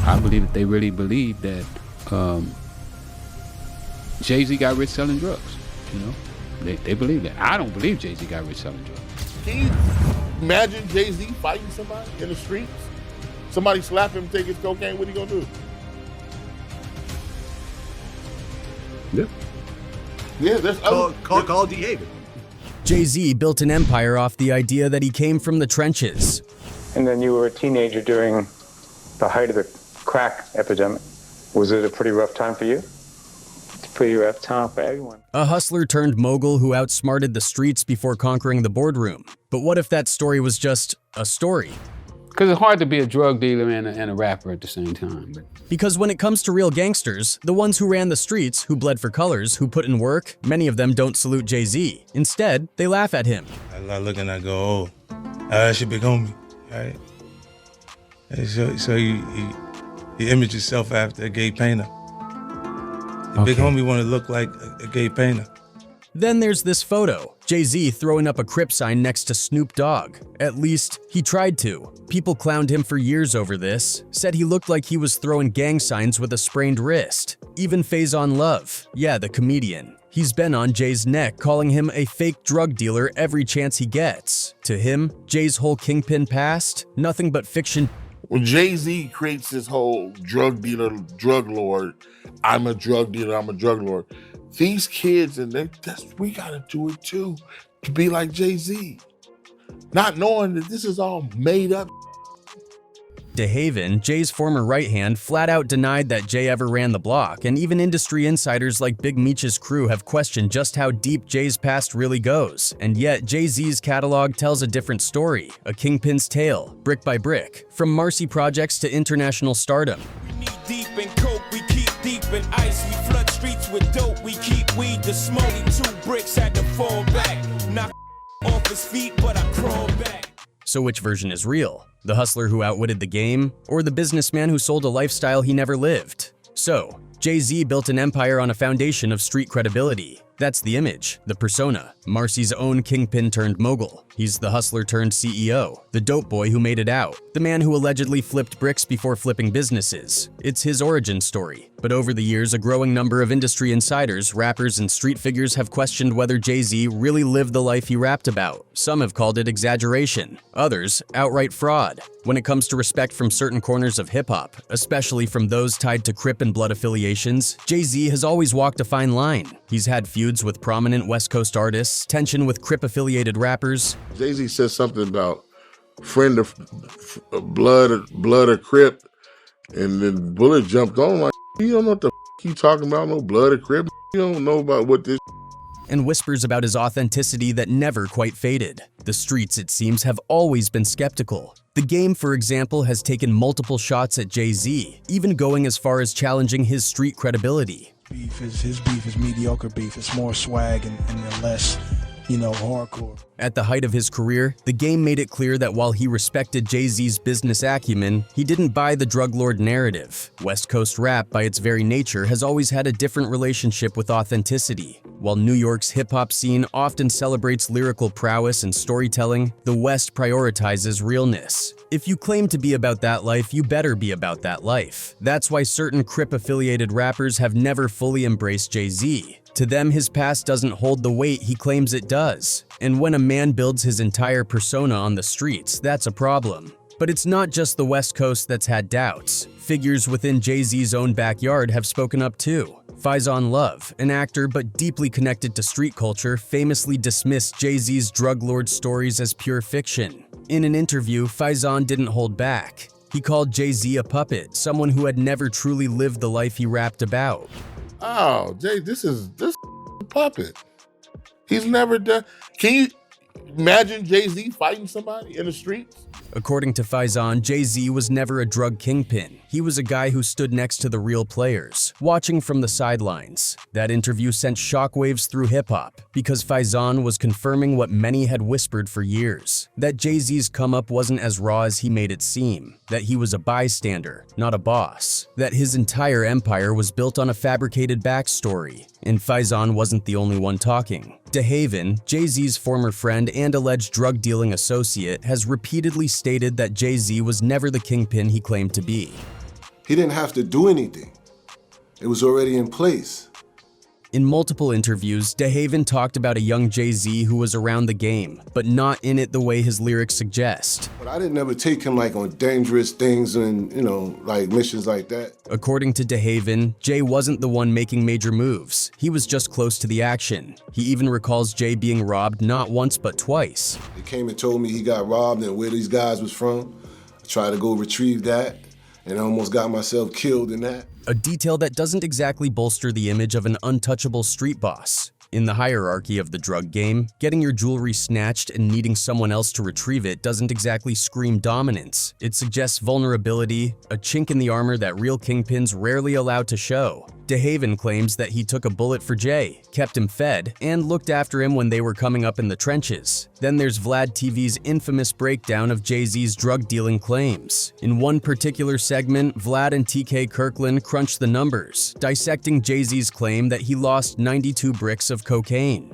I believe that they really believe that Jay-Z got rich selling drugs. You know, they believe that. I don't believe Jay-Z got rich selling drugs. Can you imagine Jay-Z fighting somebody in the streets? Somebody slap him, take his cocaine, what he gonna do? Yeah. Yeah, there's call DeHaven. Jay-Z built an empire off the idea that he came from the trenches. And then you were a teenager during the height of the crack epidemic. Was it a pretty rough time for you? It's a pretty rough time for everyone. A hustler turned mogul who outsmarted the streets before conquering the boardroom. But what if that story was just a story? Because it's hard to be a drug dealer and a rapper at the same time. Because when it comes to real gangsters, the ones who ran the streets, who bled for colors, who put in work, many of them don't salute Jay-Z. Instead, they laugh at him. I look and I go, oh, that's your big homie, right? And so you image yourself after a gay painter. Your big homie want to look like a gay painter. Then there's this photo, Jay-Z throwing up a Crip sign next to Snoop Dogg. At least, he tried to. People clowned him for years over this, said he looked like he was throwing gang signs with a sprained wrist. Even Faison Love, yeah, the comedian. He's been on Jay's neck, calling him a fake drug dealer every chance he gets. To him, Jay's whole kingpin past, nothing but fiction. When Jay-Z creates this whole drug dealer, drug lord, I'm a drug dealer, I'm a drug lord. These kids, and we gotta do it too, to be like Jay-Z. Not knowing that this is all made up. DeHaven, Jay's former right hand, flat out denied that Jay ever ran the block, and even industry insiders like Big Meech's crew have questioned just how deep Jay's past really goes. And yet, Jay-Z's catalog tells a different story, a kingpin's tale, brick by brick, from Marcy Projects to international stardom. We need deep in coke, we keep deep in ice, we flood streets with dope, we keep weed to smoke. 2 bricks had to fall back, knock off his feet, but I crawl back. So which version is real? The hustler who outwitted the game, or the businessman who sold a lifestyle he never lived? So, Jay-Z built an empire on a foundation of street credibility. That's the image, the persona, Marcy's own kingpin turned mogul. He's the hustler turned CEO, the dope boy who made it out, the man who allegedly flipped bricks before flipping businesses. It's his origin story. But over the years, a growing number of industry insiders, rappers, and street figures have questioned whether Jay-Z really lived the life he rapped about. Some have called it exaggeration, others outright fraud. When it comes to respect from certain corners of hip-hop, especially from those tied to Crip and Blood affiliations, Jay-Z has always walked a fine line. He's had feuds with prominent West Coast artists, tension with Crip-affiliated rappers. Jay-Z said something about friend of blood or Crip, and then Bullet jumped on like, you don't know what the you talking about, no blood or Crip. You don't know about what this. And whispers about his authenticity that never quite faded. The streets, it seems, have always been skeptical. The game, for example, has taken multiple shots at Jay-Z, even going as far as challenging his street credibility. His beef is mediocre beef. It's more swag and less, hardcore. At the height of his career, the game made it clear that while he respected Jay-Z's business acumen, he didn't buy the drug lord narrative. West Coast rap, by its very nature, has always had a different relationship with authenticity. While New York's hip-hop scene often celebrates lyrical prowess and storytelling, the West prioritizes realness. If you claim to be about that life, you better be about that life. That's why certain Crip-affiliated rappers have never fully embraced Jay-Z. To them, his past doesn't hold the weight he claims it does. And when a man builds his entire persona on the streets, that's a problem. But it's not just the West Coast that's had doubts. Figures within Jay-Z's own backyard have spoken up too. Faison Love, an actor but deeply connected to street culture, famously dismissed Jay-Z's drug lord stories as pure fiction. In an interview, Faison didn't hold back. He called Jay-Z a puppet, someone who had never truly lived the life he rapped about. Oh, Jay, this puppet. He's never done. Can you imagine Jay-Z fighting somebody in the streets? According to Faison, Jay-Z was never a drug kingpin. He was a guy who stood next to the real players, watching from the sidelines. That interview sent shockwaves through hip-hop, because Faison was confirming what many had whispered for years, that Jay-Z's come-up wasn't as raw as he made it seem, that he was a bystander, not a boss, that his entire empire was built on a fabricated backstory. And Faison wasn't the only one talking. DeHaven, Jay-Z's former friend and alleged drug-dealing associate, has repeatedly stated that Jay-Z was never the kingpin he claimed to be. He didn't have to do anything. It was already in place. In multiple interviews, DeHaven talked about a young Jay-Z who was around the game, but not in it the way his lyrics suggest. But I didn't ever take him like on dangerous things and, like missions like that. According to DeHaven, Jay wasn't the one making major moves. He was just close to the action. He even recalls Jay being robbed not once but twice. They came and told me he got robbed and where these guys was from. I tried to go retrieve that and I almost got myself killed in that. A detail that doesn't exactly bolster the image of an untouchable street boss. In the hierarchy of the drug game, getting your jewelry snatched and needing someone else to retrieve it doesn't exactly scream dominance. It suggests vulnerability, a chink in the armor that real kingpins rarely allow to show. DeHaven claims that he took a bullet for Jay, kept him fed, and looked after him when they were coming up in the trenches. Then there's Vlad TV's infamous breakdown of Jay-Z's drug-dealing claims. In one particular segment, Vlad and TK Kirkland crunched the numbers, dissecting Jay-Z's claim that he lost 92 bricks of cocaine.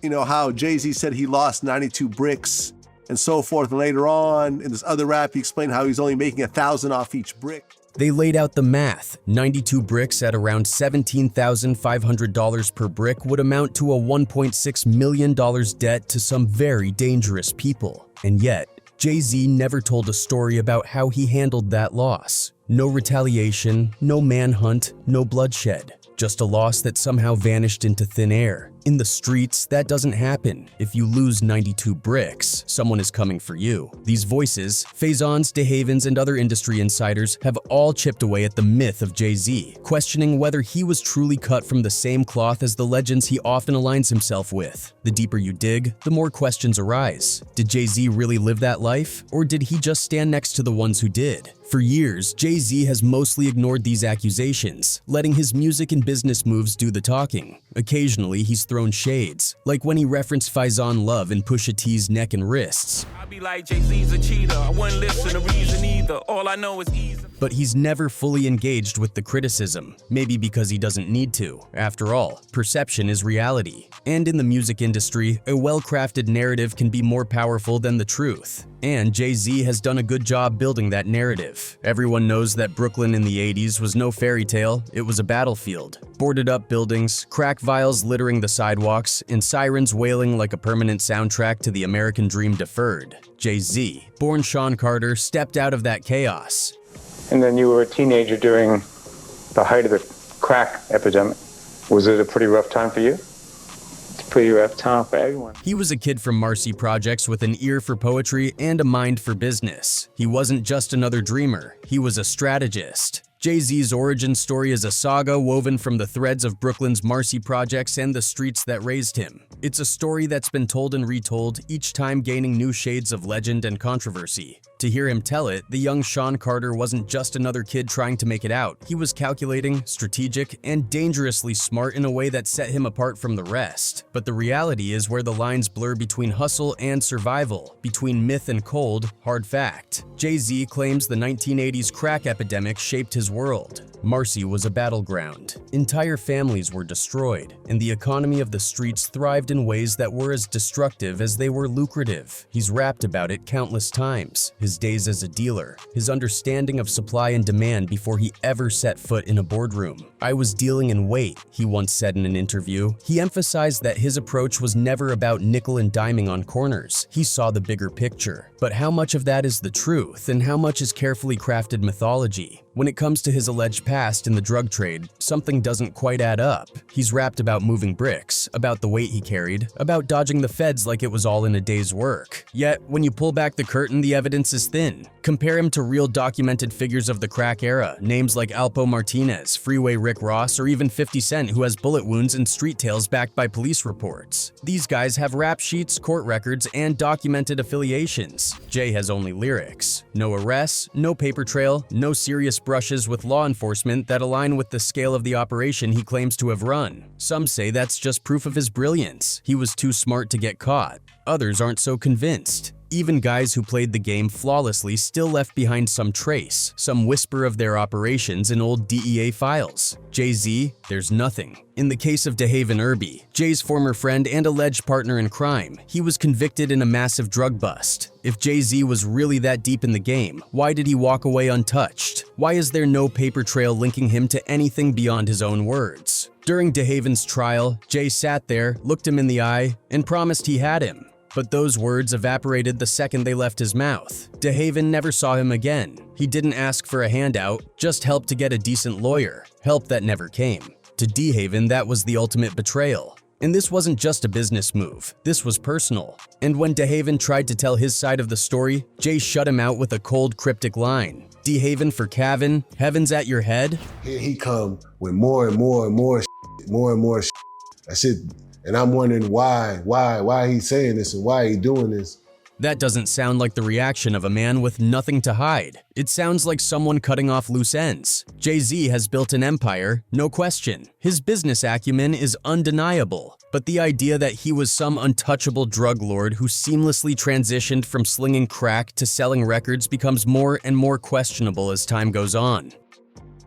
You know how Jay-Z said he lost 92 bricks and so forth, and later on in this other rap he explained how he's only making 1,000 off each brick. They laid out the math. 92 bricks at around $17,500 per brick would amount to a $1.6 million debt to some very dangerous people. And yet, Jay-Z never told a story about how he handled that loss. No retaliation, no manhunt, no bloodshed. Just a loss that somehow vanished into thin air. In the streets, that doesn't happen. If you lose 92 bricks, someone is coming for you. These voices, Faison's, DeHaven's, and other industry insiders have all chipped away at the myth of Jay-Z, questioning whether he was truly cut from the same cloth as the legends he often aligns himself with. The deeper you dig, the more questions arise. Did Jay-Z really live that life? Or did he just stand next to the ones who did? For years, Jay-Z has mostly ignored these accusations, letting his music and business moves do the talking. Occasionally, he's thrown shades, like when he referenced Faison Love in Pusha T's neck and wrists. I be like Jay-Z's a cheater, I wouldn't listen to reason either, all I know is easy. But he's never fully engaged with the criticism, maybe because he doesn't need to. After all, perception is reality. And in the music industry, a well-crafted narrative can be more powerful than the truth. And Jay-Z has done a good job building that narrative. Everyone knows that Brooklyn in the 80s was no fairy tale, it was a battlefield. Boarded up buildings, crack vials littering the sidewalks, and sirens wailing like a permanent soundtrack to the American dream deferred. Jay-Z, born Sean Carter, stepped out of that chaos. And then you were a teenager during the height of the crack epidemic. Was it a pretty rough time for you? It's a pretty rough time for everyone. He was a kid from Marcy Projects with an ear for poetry and a mind for business. He wasn't just another dreamer, he was a strategist. Jay-Z's origin story is a saga woven from the threads of Brooklyn's Marcy Projects and the streets that raised him. It's a story that's been told and retold, each time gaining new shades of legend and controversy. To hear him tell it, the young Sean Carter wasn't just another kid trying to make it out. He was calculating, strategic, and dangerously smart in a way that set him apart from the rest. But the reality is where the lines blur between hustle and survival, between myth and cold, hard fact. Jay-Z claims the 1980s crack epidemic shaped his world. Marcy was a battleground. Entire families were destroyed, and the economy of the streets thrived in ways that were as destructive as they were lucrative. He's rapped about it countless times. His days as a dealer, his understanding of supply and demand before he ever set foot in a boardroom. "I was dealing in weight," he once said in an interview. He emphasized that his approach was never about nickel and diming on corners. He saw the bigger picture. But how much of that is the truth, and how much is carefully crafted mythology? When it comes to his alleged past in the drug trade, something doesn't quite add up. He's rapped about moving bricks, about the weight he carried, about dodging the feds like it was all in a day's work. Yet, when you pull back the curtain, the evidence is thin. Compare him to real documented figures of the crack era, names like Alpo Martinez, Freeway Rick Ross, or even 50 Cent, who has bullet wounds and street tales backed by police reports. These guys have rap sheets, court records, and documented affiliations. Jay has only lyrics. No arrests, no paper trail, no serious brushes with law enforcement that align with the scale of the operation he claims to have run. Some say that's just proof of his brilliance. He was too smart to get caught. Others aren't so convinced. Even guys who played the game flawlessly still left behind some trace, some whisper of their operations in old DEA files. Jay-Z, there's nothing. In the case of DeHaven Irby, Jay's former friend and alleged partner in crime, he was convicted in a massive drug bust. If Jay-Z was really that deep in the game, why did he walk away untouched? Why is there no paper trail linking him to anything beyond his own words? During DeHaven's trial, Jay sat there, looked him in the eye, and promised he had him. But those words evaporated the second they left his mouth. DeHaven never saw him again. He didn't ask for a handout, just help to get a decent lawyer, help that never came. To DeHaven, that was the ultimate betrayal. And this wasn't just a business move, this was personal. And when DeHaven tried to tell his side of the story, Jay shut him out with a cold, cryptic line. DeHaven for Kavin, heaven's at your head? Here he come with more and more and more shit, more and more shit. I said, and I'm wondering why he's saying this and why he doing this. That doesn't sound like the reaction of a man with nothing to hide. It sounds like someone cutting off loose ends. Jay-Z has built an empire, no question. His business acumen is undeniable. But the idea that he was some untouchable drug lord who seamlessly transitioned from slinging crack to selling records becomes more and more questionable as time goes on.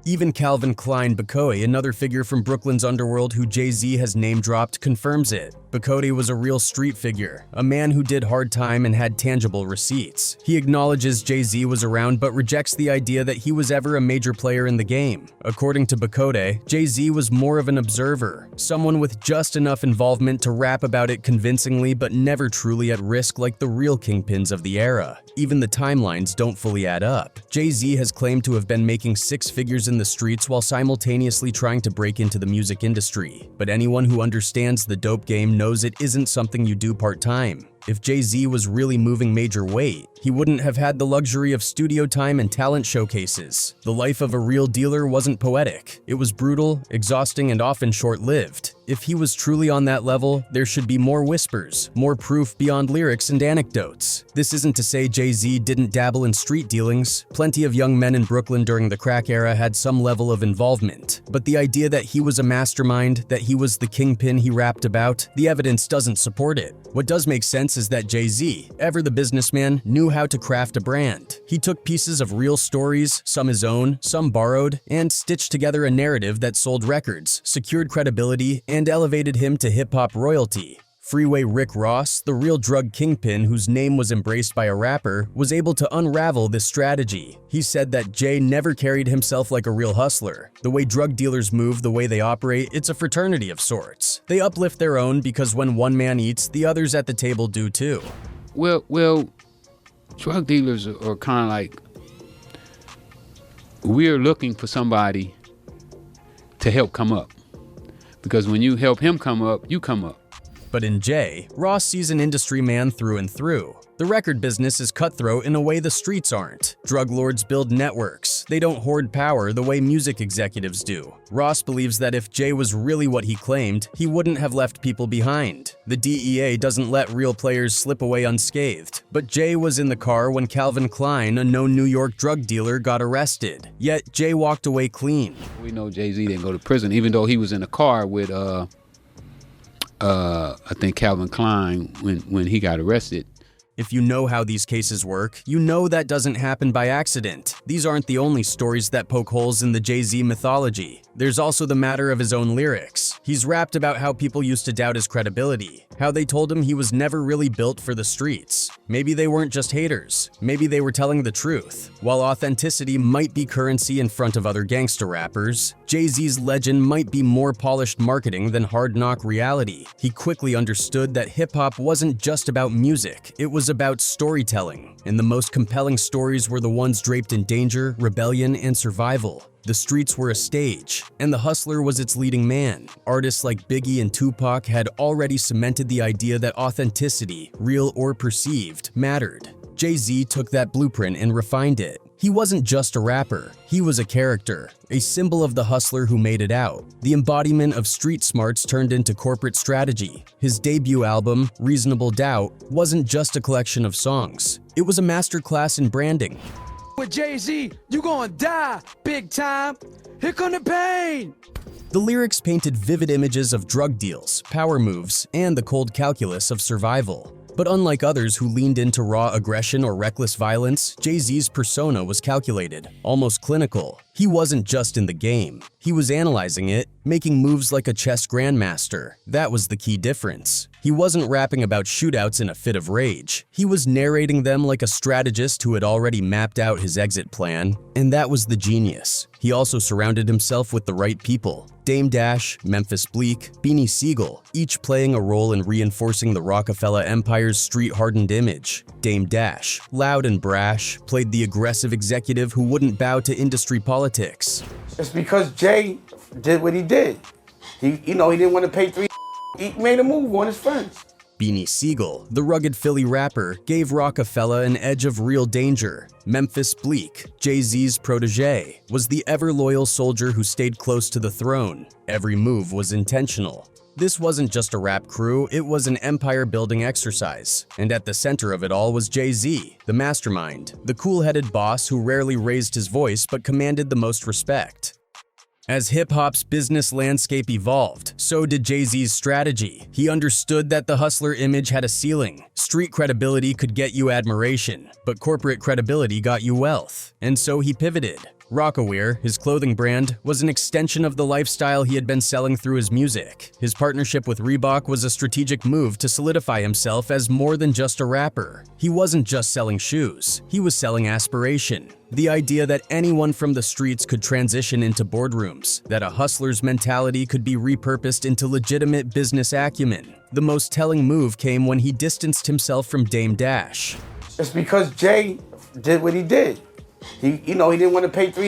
Even Calvin Klein Bacote, another figure from Brooklyn's underworld who Jay-Z has name-dropped, confirms it. Bacote was a real street figure, a man who did hard time and had tangible receipts. He acknowledges Jay-Z was around but rejects the idea that he was ever a major player in the game. According to Bacote, Jay-Z was more of an observer, someone with just enough involvement to rap about it convincingly but never truly at risk like the real kingpins of the era. Even the timelines don't fully add up. Jay-Z has claimed to have been making six figures in the streets while simultaneously trying to break into the music industry. But anyone who understands the dope game knows it isn't something you do part-time. If Jay-Z was really moving major weight, he wouldn't have had the luxury of studio time and talent showcases. The life of a real dealer wasn't poetic. It was brutal, exhausting, and often short-lived. If he was truly on that level, there should be more whispers, more proof beyond lyrics and anecdotes. This isn't to say Jay-Z didn't dabble in street dealings. Plenty of young men in Brooklyn during the crack era had some level of involvement. But the idea that he was a mastermind, that he was the kingpin he rapped about, the evidence doesn't support it. What does make sense is that Jay-Z, ever the businessman, knew how to craft a brand. He took pieces of real stories, some his own, some borrowed, and stitched together a narrative that sold records, secured credibility, and elevated him to hip-hop royalty. Freeway Rick Ross, the real drug kingpin whose name was embraced by a rapper, was able to unravel this strategy. He said that Jay never carried himself like a real hustler. The way drug dealers move, the way they operate, it's a fraternity of sorts. They uplift their own because when one man eats, the others at the table do too. Well, drug dealers are kind of like, we're looking for somebody to help come up. Because when you help him come up, you come up. But in Jay, Ross sees an industry man through and through. The record business is cutthroat in a way the streets aren't. Drug lords build networks. They don't hoard power the way music executives do. Ross believes that if Jay was really what he claimed, he wouldn't have left people behind. The DEA doesn't let real players slip away unscathed. But Jay was in the car when Calvin Klein, a known New York drug dealer, got arrested. Yet Jay walked away clean. We know Jay-Z didn't go to prison, even though he was in a car with I think Calvin Klein when he got arrested. If you know how these cases work, you know that doesn't happen by accident. These aren't the only stories that poke holes in the Jay-Z mythology. There's also the matter of his own lyrics. He's rapped about how people used to doubt his credibility, how they told him he was never really built for the streets. Maybe they weren't just haters. Maybe they were telling the truth. While authenticity might be currency in front of other gangster rappers, Jay-Z's legend might be more polished marketing than hard-knock reality. He quickly understood that hip-hop wasn't just about music, it was about storytelling, and the most compelling stories were the ones draped in danger, rebellion, and survival. The streets were a stage, and the hustler was its leading man. Artists like Biggie and Tupac had already cemented the idea that authenticity, real or perceived, mattered. Jay-Z took that blueprint and refined it. He wasn't just a rapper, he was a character, a symbol of the hustler who made it out. The embodiment of street smarts turned into corporate strategy. His debut album, Reasonable Doubt, wasn't just a collection of songs. It was a masterclass in branding. With Jay-Z, you gonna die, big time. Here come the pain. The lyrics painted vivid images of drug deals, power moves, and the cold calculus of survival. But unlike others who leaned into raw aggression or reckless violence, Jay-Z's persona was calculated, almost clinical. He wasn't just in the game. He was analyzing it, making moves like a chess grandmaster. That was the key difference. He wasn't rapping about shootouts in a fit of rage. He was narrating them like a strategist who had already mapped out his exit plan, and that was the genius. He also surrounded himself with the right people. Dame Dash, Memphis Bleek, Beanie Siegel, each playing a role in reinforcing the Rockefeller Empire's street-hardened image. Dame Dash, loud and brash, played the aggressive executive who wouldn't bow to industry politics. It's because Jay did what he did. He didn't want to pay $3. He made a move on his friends. Beanie Siegel, the rugged Philly rapper, gave Rockefeller an edge of real danger. Memphis Bleek, Jay-Z's protege, was the ever-loyal soldier who stayed close to the throne. Every move was intentional. This wasn't just a rap crew, it was an empire-building exercise. And at the center of it all was Jay-Z, the mastermind, the cool-headed boss who rarely raised his voice but commanded the most respect. As hip-hop's business landscape evolved, so did Jay-Z's strategy. He understood that the hustler image had a ceiling. Street credibility could get you admiration, but corporate credibility got you wealth. And so he pivoted. Rocawear, his clothing brand, was an extension of the lifestyle he had been selling through his music. His partnership with Reebok was a strategic move to solidify himself as more than just a rapper. He wasn't just selling shoes, he was selling aspiration. The idea that anyone from the streets could transition into boardrooms, that a hustler's mentality could be repurposed into legitimate business acumen. The most telling move came when he distanced himself from Dame Dash. It's because Jay did what he did. He didn't want to pay $3.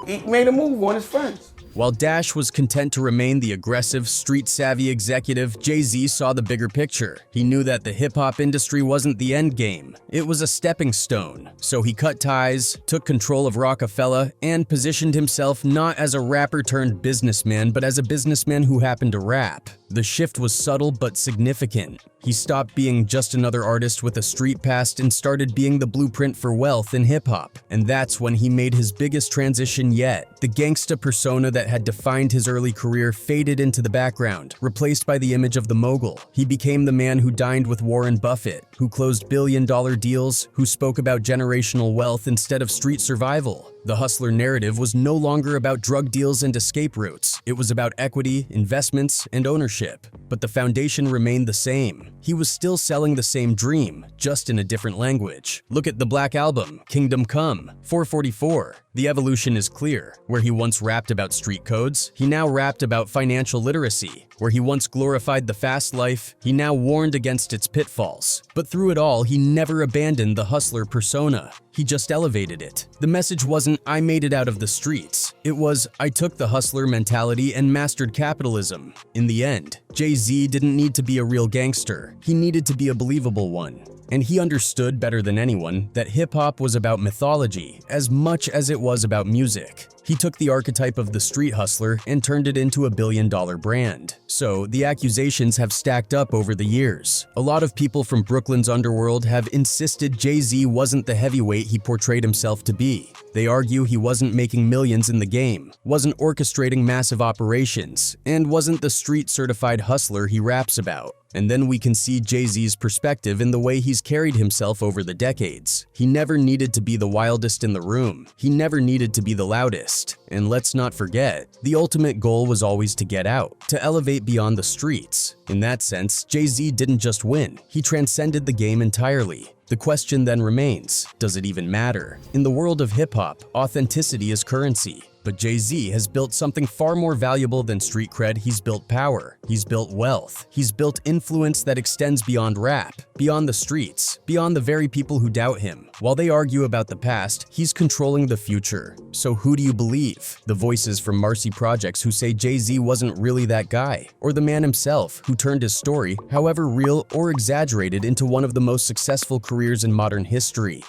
He made a move on his friends. While Dash was content to remain the aggressive, street-savvy executive, Jay-Z saw the bigger picture. He knew that the hip-hop industry wasn't the end game. It was a stepping stone. So he cut ties, took control of Rockefeller, and positioned himself not as a rapper-turned-businessman, but as a businessman who happened to rap. The shift was subtle but significant. He stopped being just another artist with a street past and started being the blueprint for wealth in hip-hop. And that's when he made his biggest transition yet. The gangsta persona that had defined his early career faded into the background, replaced by the image of the mogul. He became the man who dined with Warren Buffett, who closed billion-dollar deals, who spoke about generational wealth instead of street survival. The hustler narrative was no longer about drug deals and escape routes. It was about equity, investments, and ownership. But the foundation remained the same. He was still selling the same dream, just in a different language. Look at the Black Album, Kingdom Come, 444. The evolution is clear. Where he once rapped about street codes, he now rapped about financial literacy. Where he once glorified the fast life, he now warned against its pitfalls. But through it all, he never abandoned the hustler persona. He just elevated it. The message wasn't, "I made it out of the streets." It was, "I took the hustler mentality and mastered capitalism." In the end, Jay-Z didn't need to be a real gangster. He needed to be a believable one. And he understood better than anyone that hip-hop was about mythology as much as it was about music. He took the archetype of the street hustler and turned it into a billion-dollar brand. So, the accusations have stacked up over the years. A lot of people from Brooklyn's underworld have insisted Jay-Z wasn't the heavyweight he portrayed himself to be. They argue he wasn't making millions in the game, wasn't orchestrating massive operations, and wasn't the street-certified hustler he raps about. And then we can see Jay-Z's perspective in the way he's carried himself over the decades. He never needed to be the wildest in the room. He never needed to be the loudest. And let's not forget, the ultimate goal was always to get out, to elevate beyond the streets. In that sense, Jay-Z didn't just win, he transcended the game entirely. The question then remains, does it even matter? In the world of hip-hop, authenticity is currency. But Jay-Z has built something far more valuable than street cred. He's built power, he's built wealth, he's built influence that extends beyond rap, beyond the streets, beyond the very people who doubt him. While they argue about the past, he's controlling the future. So who do you believe? The voices from Marcy Projects who say Jay-Z wasn't really that guy? Or the man himself who turned his story, however real or exaggerated, into one of the most successful careers in modern history?